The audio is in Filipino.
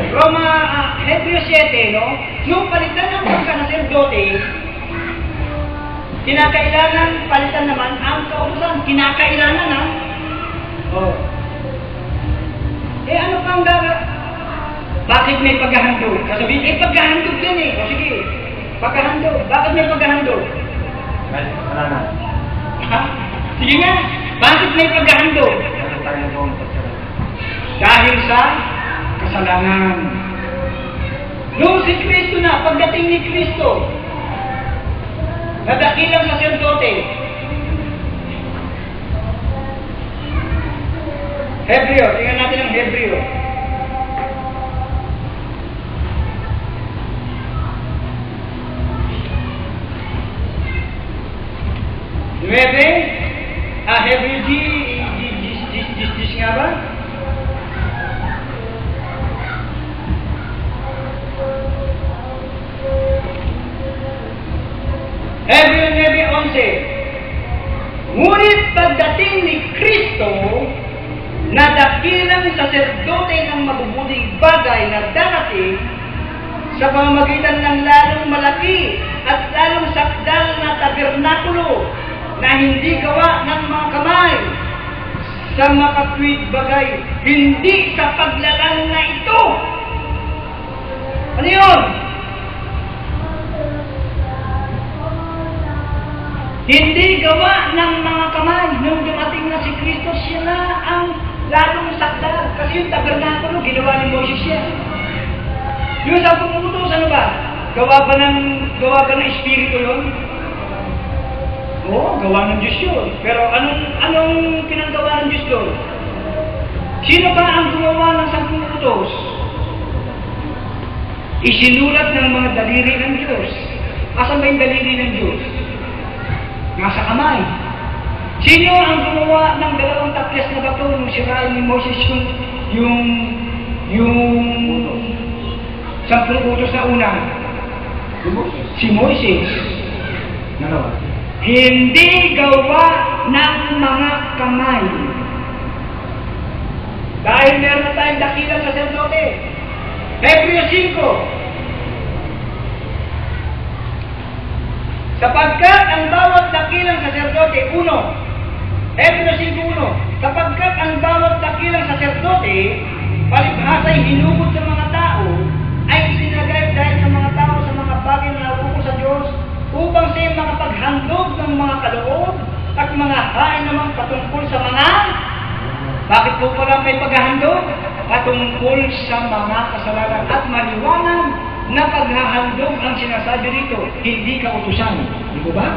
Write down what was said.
Hebreo 7, no? Nung palitan ng pagkanaserdote, kinakailangan palitan naman ang kautusan. Kinakailangan, ha? Oh. Ano pang bakit may paghahandog? Sasabihin, paghahandog din eh. O sige, paghahandog. Bakit may paghahandog? Wala na. Ha? Sige nga, bakit may paghahandog? Dahil sa kasalanan. Noong si Kristo na, pagdating ni Kristo, nadakilang saserdote, Hebreo, tingnan natin ang Hebreo. Hebreo G nga ba? Hebreo 9:11. Ngunit pagdating ni Kristo, nadakilang saserdote ng mabubuting bagay na darating sa pamamagitan ng lalong malaki at lalong sakdal na tabernakulo na hindi gawa ng mga kamay sa makatwid bagay, hindi sa paglalang na ito. Ano yun? Hindi gawa ng mga kamay. Nung dumating na si Kristo, siya na ang lalong sakdal. Kasi yung tabernakulo, ginawa ni Moses siya. Yung sa pumutos, ano ba? Gawa ba ng Espiritu yun? Oo, gawa ng Diyos yun. Pero anong pinanggawa ng Diyos doon? Sino ba ang gumawa ng 10 utos? Isinulat ng mga daliri ng Diyos. Asan ba yung daliri ng Diyos? Nasa kamay. Sino ang gumawa ng 2 tapyas na bato nung sirain ni Moses yung 10 utos na una? Si Moses. Ano? Hindi gawa ng mga kamay. Dahil meron na tayong dakilang saserdote. Hebreo 5. Sapagkat ang bawat dakilang saserdote, Hebreo 5:1, sapagkat ang bawat dakilang saserdote, palibhasa'y hinugod sa mga tao, ay isinagay dahil sa mga tao sa mga bagay na nauuko sa Diyos, upang siya makapaghandog ng mga kaloob at mga hain naman patungkol sa mga... Bakit po pala may paghahandog? Patungkol sa mga kasalanan at maliwanag na paghahandog ang sinasabi rito, hindi kautusan. Di ba?